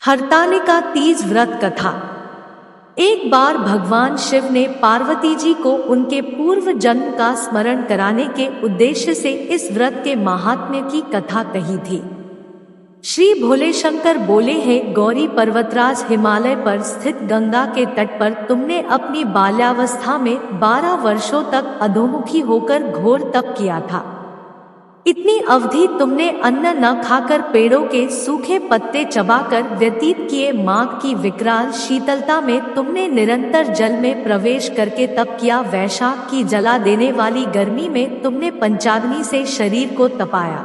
हरतालिका तीज व्रत कथा। एक बार भगवान शिव ने पार्वती जी को उनके पूर्व जन्म का स्मरण कराने के उद्देश्य से इस व्रत के महात्म्य की कथा कही थी। श्री भोले शंकर बोले हैं, गौरी पर्वतराज हिमालय पर स्थित गंगा के तट पर तुमने अपनी बाल्यावस्था में 12 वर्षों तक अधोमुखी होकर घोर तप किया था। इतनी अवधि तुमने अन्न न खाकर पेड़ों के सूखे पत्ते चबाकर व्यतीत किए। माघ की विकराल शीतलता में तुमने निरंतर जल में प्रवेश करके तप किया। वैशाख की जला देने वाली गर्मी में तुमने पंचाग्नि से शरीर को तपाया।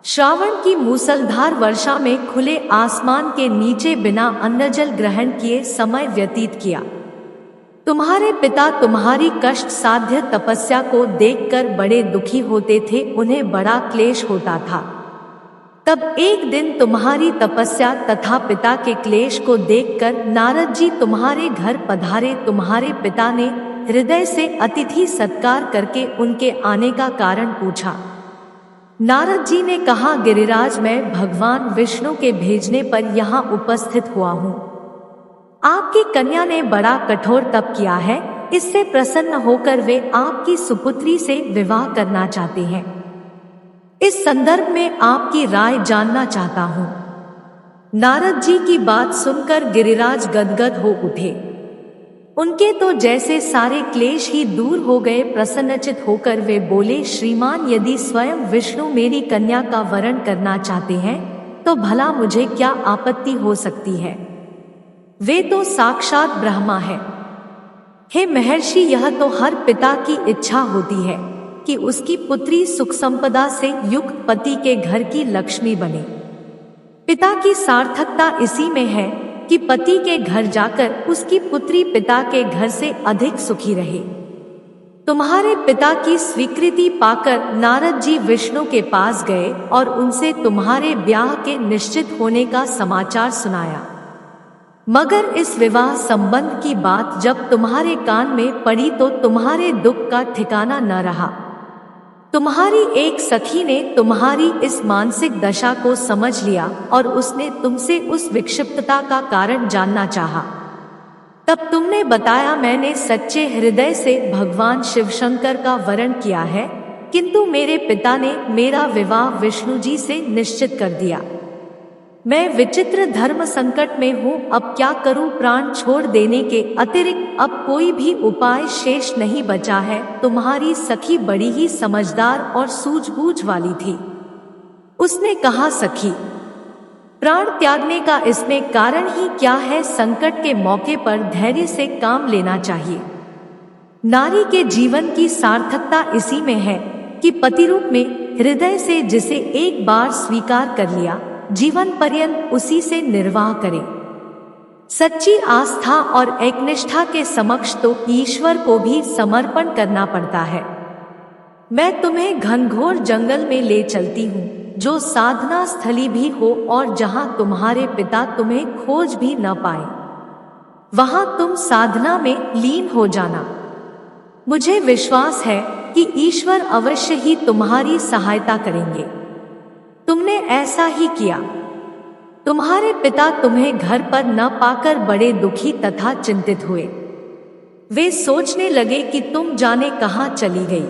श्रावण की मूसलधार वर्षा में खुले आसमान के नीचे बिना अन्नजल ग्रहण किए समय व्यतीत किया। तुम्हारे पिता तुम्हारी कष्ट साध्य तपस्या को देखकर बड़े दुखी होते थे, उन्हें बड़ा क्लेश होता था। तब एक दिन तुम्हारी तपस्या तथा पिता के क्लेश को देखकर नारद जी तुम्हारे घर पधारे। तुम्हारे पिता ने हृदय से अतिथि सत्कार करके उनके आने का कारण पूछा। नारद जी ने कहा, गिरिराज, मैं भगवान विष्णु के भेजने पर यहाँ उपस्थित हुआ हूँ। आपकी कन्या ने बड़ा कठोर तप किया है, इससे प्रसन्न होकर वे आपकी सुपुत्री से विवाह करना चाहते हैं। इस संदर्भ में आपकी राय जानना चाहता हूँ। नारद जी की बात सुनकर गिरिराज गदगद हो उठे। उनके तो जैसे सारे क्लेश ही दूर हो गए। प्रसन्नचित होकर वे बोले, श्रीमान, यदि स्वयं विष्णु मेरी कन्या का वरण करना चाहते हैं तो भला मुझे क्या आपत्ति हो सकती है। वे तो साक्षात ब्रह्मा है। हे महर्षि, यह तो हर पिता की इच्छा होती है कि उसकी पुत्री सुख संपदा से युक्त पति के घर की लक्ष्मी बने। पिता की सार्थकता इसी में है कि पति के घर जाकर उसकी पुत्री पिता के घर से अधिक सुखी रहे। तुम्हारे पिता की स्वीकृति पाकर नारद जी विष्णु के पास गए और उनसे तुम्हारे ब्याह के निश्चित होने का समाचार सुनाया। मगर इस विवाह संबंध की बात जब तुम्हारे कान में पड़ी तो तुम्हारे दुख का ठिकाना न रहा। तुम्हारी एक सखी ने तुम्हारी इस मानसिक दशा को समझ लिया और उसने तुमसे उस विक्षिप्तता का कारण जानना चाहा। तब तुमने बताया, मैंने सच्चे हृदय से भगवान शिव शंकर का वरण किया है, किंतु मेरे पिता ने मेरा विवाह विष्णु जी से निश्चित कर दिया। मैं विचित्र धर्म संकट में हूँ, अब क्या करूँ। प्राण छोड़ देने के अतिरिक्त अब कोई भी उपाय शेष नहीं बचा है। तुम्हारी सखी बड़ी ही समझदार और सूझबूझ वाली थी। उसने कहा, सखी, प्राण त्यागने का इसमें कारण ही क्या है। संकट के मौके पर धैर्य से काम लेना चाहिए। नारी के जीवन की सार्थकता इसी में है कि पतिरूप में हृदय से जिसे एक बार स्वीकार कर लिया, जीवन पर्यंत उसी से निर्वाह करे। सच्ची आस्था और एकनिष्ठा के समक्ष तो ईश्वर को भी समर्पण करना पड़ता है। मैं तुम्हें घनघोर जंगल में ले चलती हूँ, जो साधना स्थली भी हो और जहाँ तुम्हारे पिता तुम्हें खोज भी न पाए। वहाँ तुम साधना में लीन हो जाना। मुझे विश्वास है कि ईश्वर अवश्य ही तुम्हारी सहायता करेंगे। तुमने ऐसा ही किया। तुम्हारे पिता तुम्हें घर पर न पाकर बड़े दुखी तथा चिंतित हुए। वे सोचने लगे कि तुम जाने कहाँ चली गई।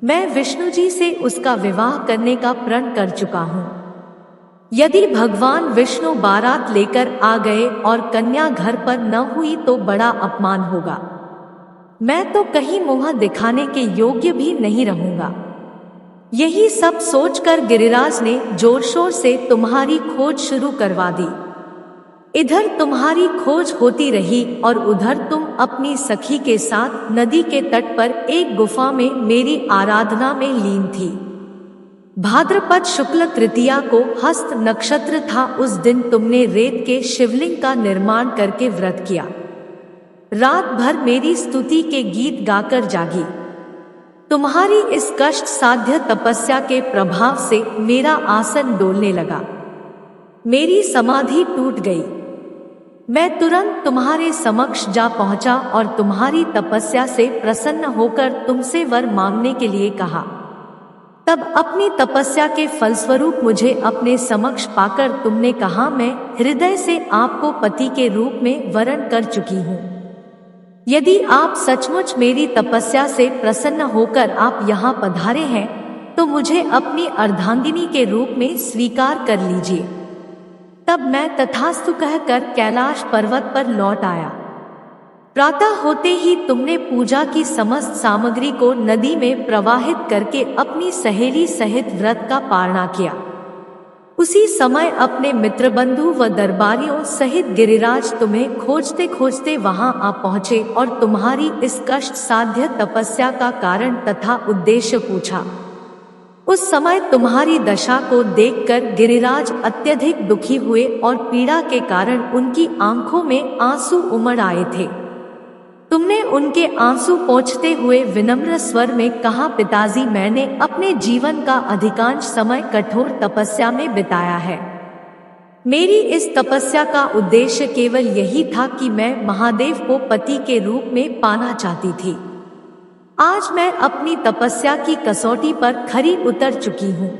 मैं विष्णु जी से उसका विवाह करने का प्रण कर चुका हूँ। यदि भगवान विष्णु बारात लेकर आ गए और कन्या घर पर न हुई तो बड़ा अपमान होगा। मैं तो कहीं मुँह दिखाने के योग्य भी नहीं रहूंगा। यही सब सोचकर गिरिराज ने जोर शोर से तुम्हारी खोज शुरू करवा दी। इधर तुम्हारी खोज होती रही और उधर तुम अपनी सखी के साथ नदी के तट पर एक गुफा में मेरी आराधना में लीन थी। भाद्रपद शुक्ल तृतीया को हस्त नक्षत्र था। उस दिन तुमने रेत के शिवलिंग का निर्माण करके व्रत किया। रात भर मेरी स्तुति के गीत गाकर जागी। तुम्हारी इस कष्ट साध्य तपस्या के प्रभाव से मेरा आसन डोलने लगा। मेरी समाधि टूट गई। मैं तुरंत तुम्हारे समक्ष जा पहुंचा और तुम्हारी तपस्या से प्रसन्न होकर तुमसे वर मांगने के लिए कहा। तब अपनी तपस्या के फलस्वरूप मुझे अपने समक्ष पाकर तुमने कहा, मैं हृदय से आपको पति के रूप में वरण कर चुकी हूँ। यदि आप सचमुच मेरी तपस्या से प्रसन्न होकर आप यहाँ पधारे हैं तो मुझे अपनी अर्धांगिनी के रूप में स्वीकार कर लीजिए। तब मैं तथास्तु कहकर कैलाश पर्वत पर लौट आया। प्रातः होते ही तुमने पूजा की समस्त सामग्री को नदी में प्रवाहित करके अपनी सहेली सहित व्रत का पारणा किया। उसी समय अपने मित्र बंधु व दरबारियों सहित गिरिराज तुम्हें खोजते खोजते वहां आ पहुँचे और तुम्हारी इस कष्ट साध्य तपस्या का कारण तथा उद्देश्य पूछा। उस समय तुम्हारी दशा को देखकर गिरिराज अत्यधिक दुखी हुए और पीड़ा के कारण उनकी आंखों में आंसू उमड़ आए थे। तुमने उनके आंसू पोंछते हुए विनम्र स्वर में कहा, पिताजी, मैंने अपने जीवन का अधिकांश समय कठोर तपस्या में बिताया है। मेरी इस तपस्या का उद्देश्य केवल यही था कि मैं महादेव को पति के रूप में पाना चाहती थी। आज मैं अपनी तपस्या की कसौटी पर खरी उतर चुकी हूँ।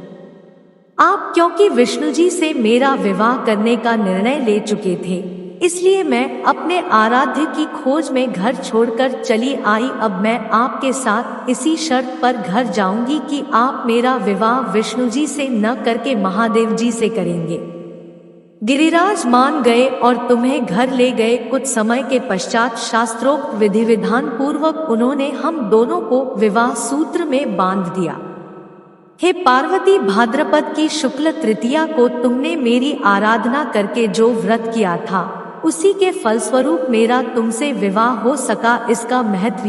आप क्योंकि विष्णु जी से मेरा विवाह करने का निर्णय ले चुके थे, इसलिए मैं अपने आराध्य की खोज में घर छोड़कर चली आई। अब मैं आपके साथ इसी शर्त पर घर जाऊंगी कि आप मेरा विवाह विष्णु जी से न करके महादेव जी से करेंगे। गिरिराज मान गए और तुम्हें घर ले गए। कुछ समय के पश्चात शास्त्रोक्त विधि विधान पूर्वक उन्होंने हम दोनों को विवाह सूत्र में बांध दिया। हे पार्वती, भाद्रपद की शुक्ल तृतीया को तुमने मेरी आराधना करके जो व्रत किया था, उसी के फलस्वरूप मेरा तुमसे विवाह हो सका। इसका महत्व